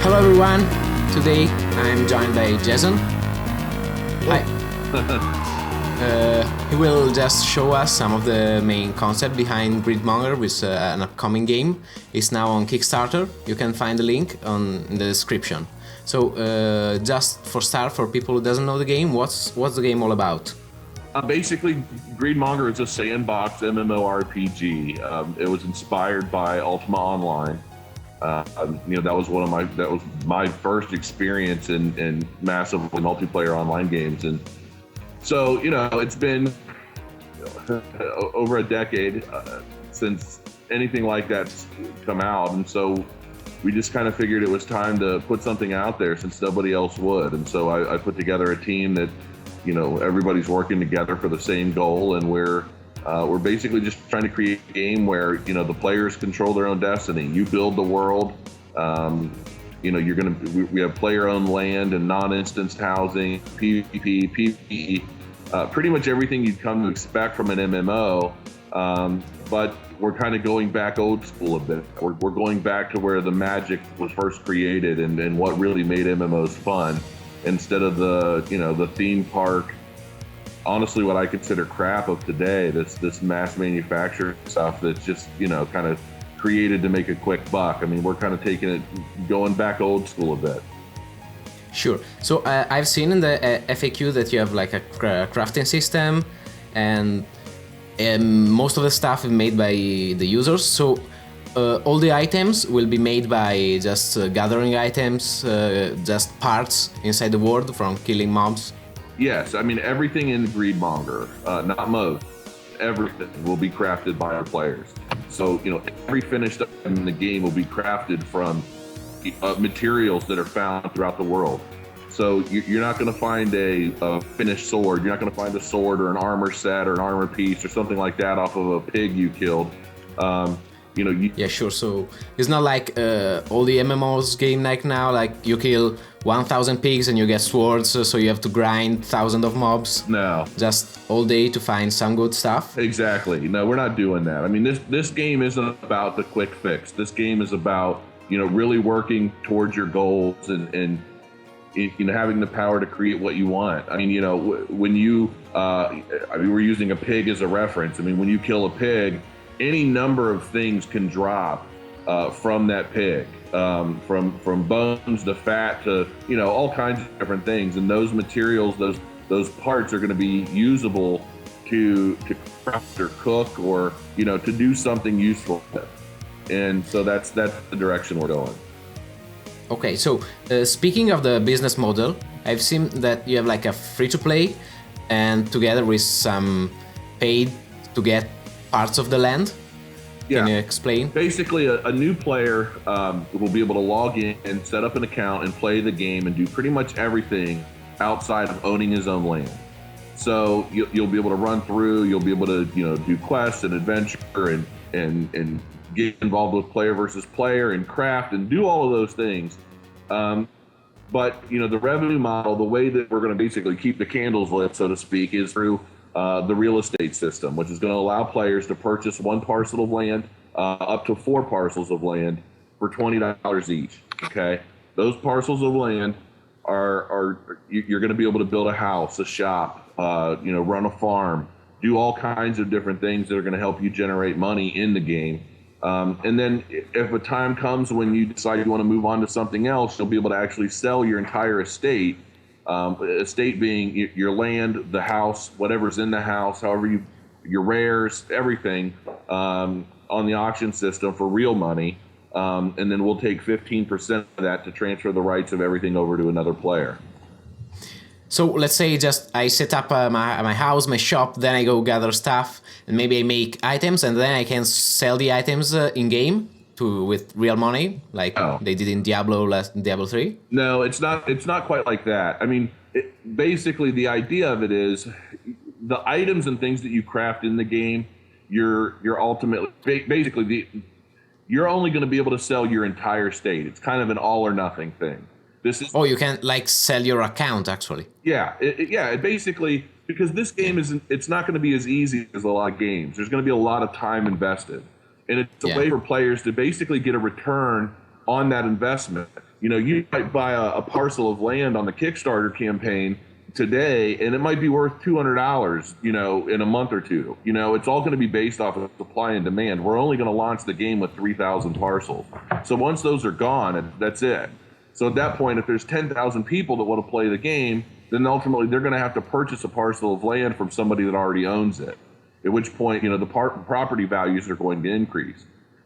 Hello everyone. Today I'm joined by Jason. Hi. He will just show us some of the main concept behind Monger, which an upcoming game. It's now on Kickstarter. You can find the link in the description. So just for start, for people who doesn't know the game, what's the game all about? Basically, Monger is a sandbox MMORPG. It was inspired by Ultima Online. That was my first experience in massively multiplayer online games, and so it's been over a decade since anything like that's come out, and so we just kind of figured it was time to put something out there since nobody else would, and so I put together a team that everybody's working together for the same goal, and we're basically just trying to create a game where the players control their own destiny. You build the world. We have player-owned land and non-instanced housing, PvP, PvE, pretty much everything you'd come to expect from an MMO. But we're kind of going back old school a bit. We're going back to where the magic was first created and what really made MMOs fun, instead of the theme park, honestly what I consider crap of today, this mass manufactured stuff that's just kind of created to make a quick buck. I mean, we're kind of taking it, going back old school a bit. Sure. So I've seen in the FAQ that you have like a crafting system, and most of the stuff is made by the users. So all the items will be made by just gathering items, just parts inside the world from killing mobs. Yes, I mean everything in Greedmonger, not most, everything will be crafted by our players. So every finished item in the game will be crafted from materials that are found throughout the world. So you're not going to find a finished sword. You're not going to find a sword or an armor set or an armor piece or something like that off of a pig you killed. Yeah, sure. So it's not like all the MMOs game like now, like you kill 1,000 pigs and you get swords, so you have to grind thousands of mobs. No. Just all day to find some good stuff. Exactly. No, we're not doing that. I mean, this game isn't about the quick fix. This game is about, really working towards your goals and having the power to create what you want. I mean, when we're using a pig as a reference. I mean, when you kill a pig, any number of things can drop from that pig, from bones to fat to all kinds of different things, and those materials, those parts are going to be usable to craft or cook or to do something useful with. And so that's the direction we're going. Okay, so speaking of the business model, I've seen that you have like a free-to-play and together with some paid to get parts of the land. Yeah. Can you explain? Basically, a new player will be able to log in and set up an account and play the game and do pretty much everything outside of owning his own land. So you'll be able to run through, you'll be able to do quests and adventure and get involved with player versus player and craft and do all of those things. But the revenue model, the way that we're going to basically keep the candles lit, so to speak, is through the real estate system, which is going to allow players to purchase one parcel of land, up to 4 parcels of land for $20 each. Okay, those parcels of land you're going to be able to build a house, a shop, run a farm, do all kinds of different things that are going to help you generate money in the game. And then if a time comes when you decide you want to move on to something else, you'll be able to actually sell your entire estate. Estate being your land, the house, whatever's in the house, your rares, everything, on the auction system for real money. And then we'll take 15% of that to transfer the rights of everything over to another player. So let's say I set up my house, my shop, then I go gather stuff, and maybe I make items, and then I can sell the items in game with real money, like they did in Diablo 3? No, it's not quite like that. I mean, basically the idea of it is the items and things that you craft in the game, you're ultimately basically you're only going to be able to sell your entire state. It's kind of an all or nothing thing. You can like sell your account actually. Yeah, basically, because this game it's not going to be as easy as a lot of games. There's going to be a lot of time invested. And it's a way for players to basically get a return on that investment. You might buy a parcel of land on the Kickstarter campaign today, and it might be worth $200, in a month or two. It's all going to be based off of supply and demand. We're only going to launch the game with 3,000 parcels. So once those are gone, that's it. So at that point, if there's 10,000 people that want to play the game, then ultimately they're going to have to purchase a parcel of land from somebody that already owns it. At which point, the property values are going to increase.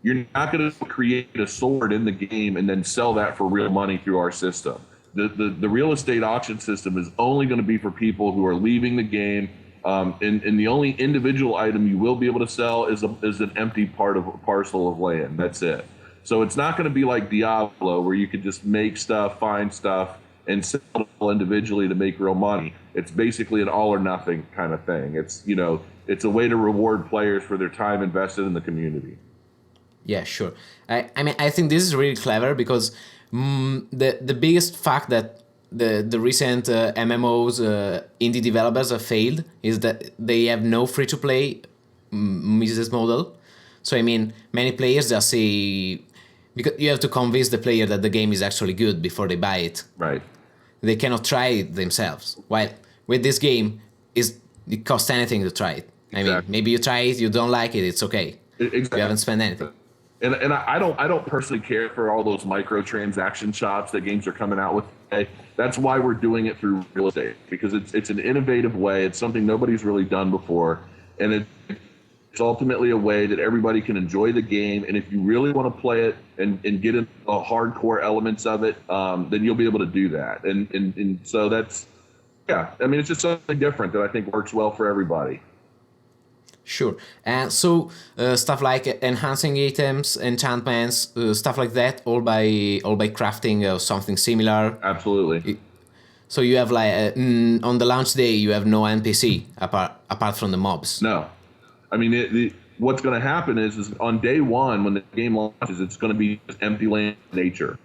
You're not going to create a sword in the game and then sell that for real money through our system. The real estate auction system is only going to be for people who are leaving the game, and the only individual item you will be able to sell is an empty parcel of land. That's it. So it's not going to be like Diablo, where you could just make stuff, find stuff, and sell individually to make real money. It's basically an all or nothing kind of thing. It's a way to reward players for their time invested in the community. Yeah, sure. I think this is really clever because the biggest fact that the recent MMOs indie developers have failed is that they have no free-to-play business model. So many players just say, because you have to convince the player that the game is actually good before they buy it. Right. They cannot try it themselves. While with this game, it costs anything to try it. Exactly. Maybe you try it, you don't like it, it's okay. Exactly. You haven't spent anything. And I don't personally care for all those microtransaction shops that games are coming out with today. That's why we're doing it through real estate, because it's an innovative way. It's something nobody's really done before, and it's ultimately a way that everybody can enjoy the game. And if you really want to play it and get into the hardcore elements of it, then you'll be able to do that. And so that's, it's just something different that I think works well for everybody. Sure. And so stuff like enhancing items, enchantments, stuff like that, all by crafting something similar. Absolutely. So you have on the launch day, you have no NPC apart from the mobs. No. What's going to happen is on day one, when the game launches, it's going to be just empty land nature.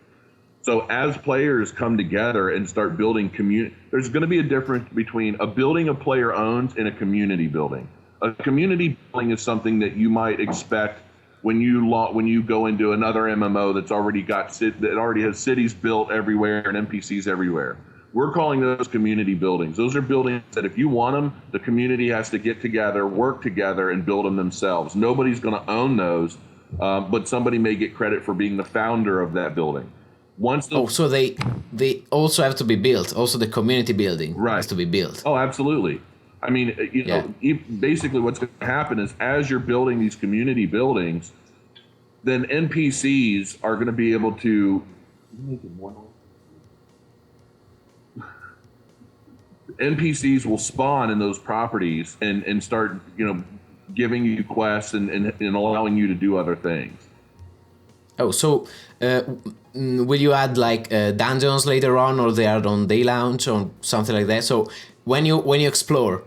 So as players come together and start building community, there's going to be a difference between a building a player owns and a community building. A community building is something that you might expect when you go into another MMO that already has cities built everywhere and NPCs everywhere. We're calling those community buildings. Those are buildings that if you want them, the community has to get together, work together, and build them themselves. Nobody's going to own those, but somebody may get credit for being the founder of that building. So they also have to be built. Also, the community building has to be built. Oh, absolutely. Basically what's going to happen is as you're building these community buildings, then NPCs are going to be able to NPCs will spawn in those properties and start, giving you quests and allowing you to do other things. Oh, so will you add dungeons later on, or they are on day launch or something like that? So when you explore,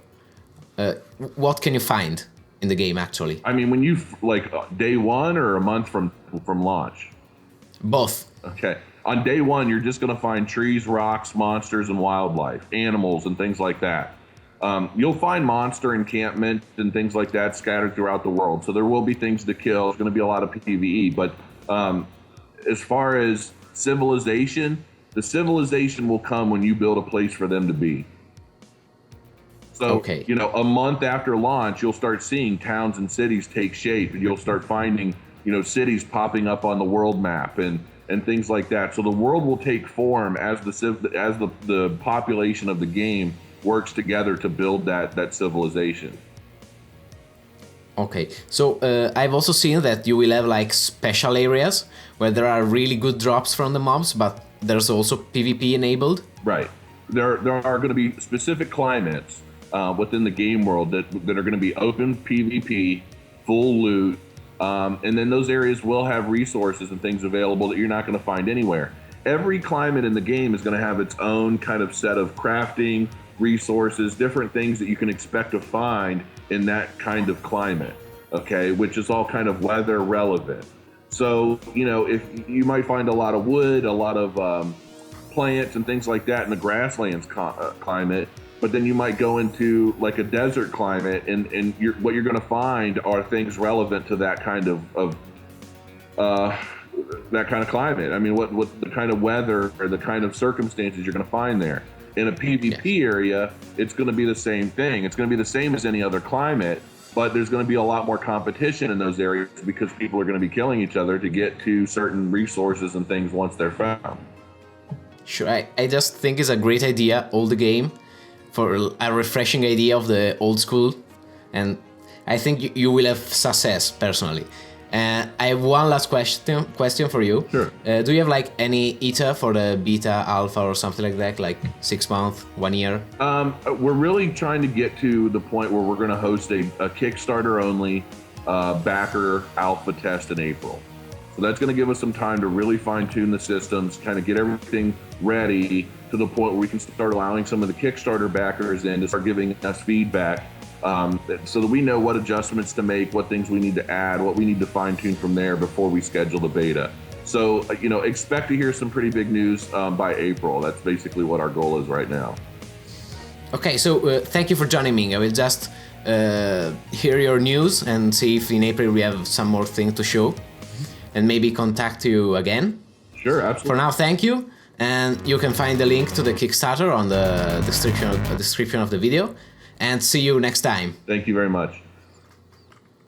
what can you find in the game actually? When you day one or a month from launch? Both. Okay. On day one, you're just going to find trees, rocks, monsters, and wildlife, animals, and things like that. You'll find monster encampment and things like that scattered throughout the world. So there will be things to kill. There's going to be a lot of PvE. But as far as civilization, the civilization will come when you build a place for them to be. So, a month after launch, you'll start seeing towns and cities take shape, and you'll start finding, cities popping up on the world map and things like that. So the world will take form as the population of the game works together to build that civilization. Okay, so I've also seen that you will have special areas where there are really good drops from the mobs, but there's also PvP enabled. Right. There are going to be specific climates within the game world that are going to be open PvP, full loot, and then those areas will have resources and things available that you're not going to find anywhere. Every climate in the game is going to have its own kind of set of crafting, resources, different things that you can expect to find in that kind of climate, okay, which is all kind of weather relevant. So, if you might find a lot of wood, a lot of plants and things like that in the grasslands climate, but then you might go into a desert climate and what you're going to find are things relevant to that kind of that kind of climate. I mean, what the kind of weather or the kind of circumstances you're going to find there. In a PvP area, it's going to be the same thing. It's going to be the same as any other climate, but there's going to be a lot more competition in those areas because people are going to be killing each other to get to certain resources and things once they're found. Sure, I just think it's a great idea, all the game, for a refreshing idea of the old school, and I think you will have success personally. And I have one last question for you. Sure. Do you have like any ETA for the beta, alpha, or something like that, like 6 months, 1 year? We're really trying to get to the point where we're going to host a Kickstarter only backer alpha test in April. So that's going to give us some time to really fine tune the systems, kind of get everything ready to the point where we can start allowing some of the Kickstarter backers in to start giving us feedback. So that we know what adjustments to make, what things we need to add, what we need to fine tune from there before we schedule the beta. So, expect to hear some pretty big news by April. That's basically what our goal is right now. Okay, so thank you for joining me. I will just hear your news and see if in April we have some more things to show and maybe contact you again. Sure, absolutely. For now, thank you. And you can find the link to the Kickstarter on the description of the video. And see you next time. Thank you very much.